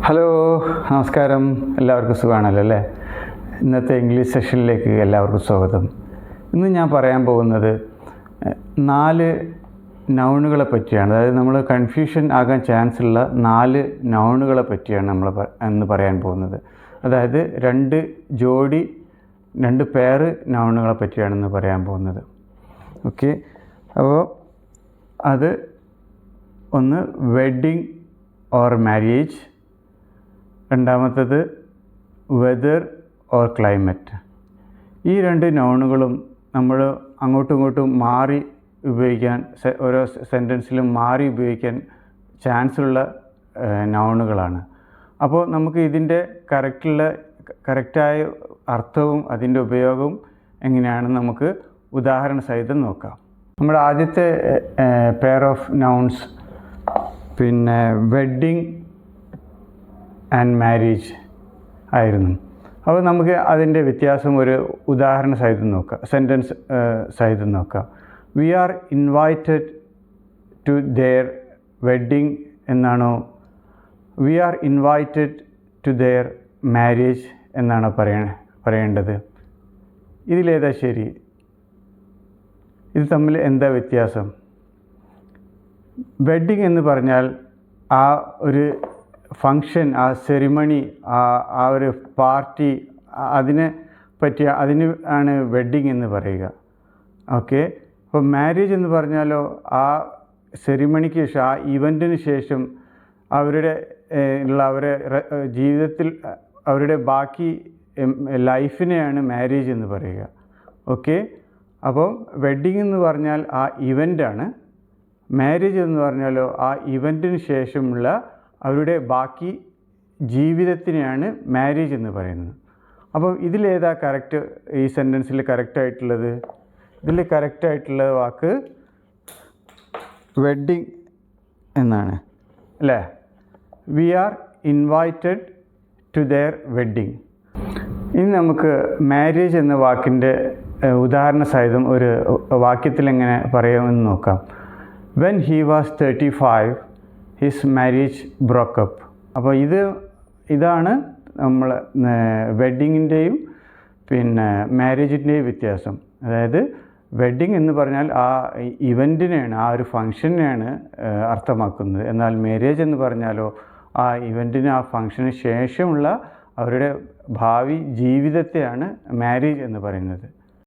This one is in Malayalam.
ഹലോ, നമസ്കാരം. എല്ലാവർക്കും സുഖമാണല്ലോ അല്ലേ? ഇന്നത്തെ ഇംഗ്ലീഷ് സെഷനിലേക്ക് എല്ലാവർക്കും സ്വാഗതം. ഇന്ന് ഞാൻ പറയാൻ പോകുന്നത് 4 നൗണുകളെ പറ്റിയാണ്. അതായത് നമ്മൾ കൺഫ്യൂഷൻ ആകാൻ ചാൻസ് ഉള്ള 4 നൗണുകളെ പറ്റിയാണ് നമ്മൾ ഇന്ന് പറയാൻ പോകുന്നത്. അതായത് 2 ജോഡി 2 പെയർ നൗണുകളെ പറ്റിയാണ് ഇന്ന് പറയാൻ പോകുന്നത്. ഓക്കെ, അപ്പോൾ അത് ഒന്ന് വെഡ്ഡിങ് ഓർ മാരേജ്, രണ്ടാമത്തത് വെതർ ഓർ ക്ലൈമറ്റ്. ഈ 2 നൗണുകളും നമ്മൾ അങ്ങോട്ടും ഇങ്ങോട്ടും മാറി ഉപയോഗിക്കാൻ, ഓരോ സെൻറ്റൻസിലും മാറി ഉപയോഗിക്കാൻ ചാൻസ് ഉള്ള നൗണുകളാണ്. അപ്പോൾ നമുക്ക് ഇതിൻ്റെ കറക്റ്റായ അർത്ഥവും അതിൻ്റെ ഉപയോഗവും എങ്ങനെയാണെന്ന് നമുക്ക് ഉദാഹരണ സഹിതം നോക്കാം. നമ്മുടെ ആദ്യത്തെ pair of nouns wedding and marriage ആയിരുന്നു. അപ്പോൾ നമുക്ക് അതിൻ്റെ വ്യത്യാസം ഒരു ഉദാഹരണ സഹിതം നോക്കാം, സെൻറ്റൻസ് സഹിതം നോക്കാം. We are invited to their wedding എന്നാണോ, we are invited to their marriage എന്നാണോ പറയേണ്ടത്? ഇതിലേതാ ശരി? ഇത് തമ്മിൽ എന്താ വ്യത്യാസം? വെഡ്ഡിങ് എന്ന് പറഞ്ഞാൽ ആ ഒരു ഫങ്ഷൻ, ആ സെറിമണി, ആ ഒരു പാർട്ടി, അതിന് ആണ് വെഡ്ഡിങ് എന്ന് പറയുക. ഓക്കെ, അപ്പോൾ മാരേജ് എന്ന് പറഞ്ഞാലോ ആ സെറിമണിക്ക് ശേഷം, ആ ഇവൻറ്റിന് ശേഷം അവരുടെ ജീവിതത്തിൽ അവരുടെ ബാക്കി ലൈഫിനെയാണ് മാരേജ് എന്ന് പറയുക. ഓക്കെ, അപ്പം വെഡ്ഡിങ് എന്ന് പറഞ്ഞാൽ ആ ഇവൻ്റാണ്, മാരേജ് എന്ന് പറഞ്ഞാലോ ആ ഇവൻറ്റിന് ശേഷമുള്ള അവരുടെ ബാക്കി ജീവിതത്തിനെയാണ് മാരേജ് എന്ന് പറയുന്നത്. അപ്പോൾ ഇതിലേതാ കറക്റ്റ്? ഈ സെൻറ്റൻസിൽ കറക്റ്റായിട്ടുള്ളത്, ഇതിൽ കറക്റ്റായിട്ടുള്ള വാക്ക് വെഡ്ഡിങ് എന്നാണ് അല്ലേ? We are invited to their wedding. ഇനി നമുക്ക് മാരേജ് എന്ന വാക്കിൻ്റെ ഉദാഹരണ സഹിതം ഒരു വാക്യത്തിൽ എങ്ങനെ പറയാമെന്ന് നോക്കാം. When he was 35 his marriage broke up. അപ്പോൾ ഇതാണ് നമ്മൾ വെഡ്ഡിങ്ങിൻ്റെയും മാരേജിൻ്റെയും വ്യത്യാസം. അതായത് വെഡ്ഡിങ് എന്ന് പറഞ്ഞാൽ ആ ഇവൻറ്റിനെയാണ്, ആ ഒരു ഫങ്ഷനെയാണ് അർത്ഥമാക്കുന്നത്. എന്നാൽ മാരേജ് എന്ന് പറഞ്ഞാലോ ആ ഇവൻറ്റിന്, ആ ഫങ്ഷന് ശേഷമുള്ള അവരുടെ ഭാവി ജീവിതത്തെയാണ് മാരേജ് എന്ന് പറയുന്നത്.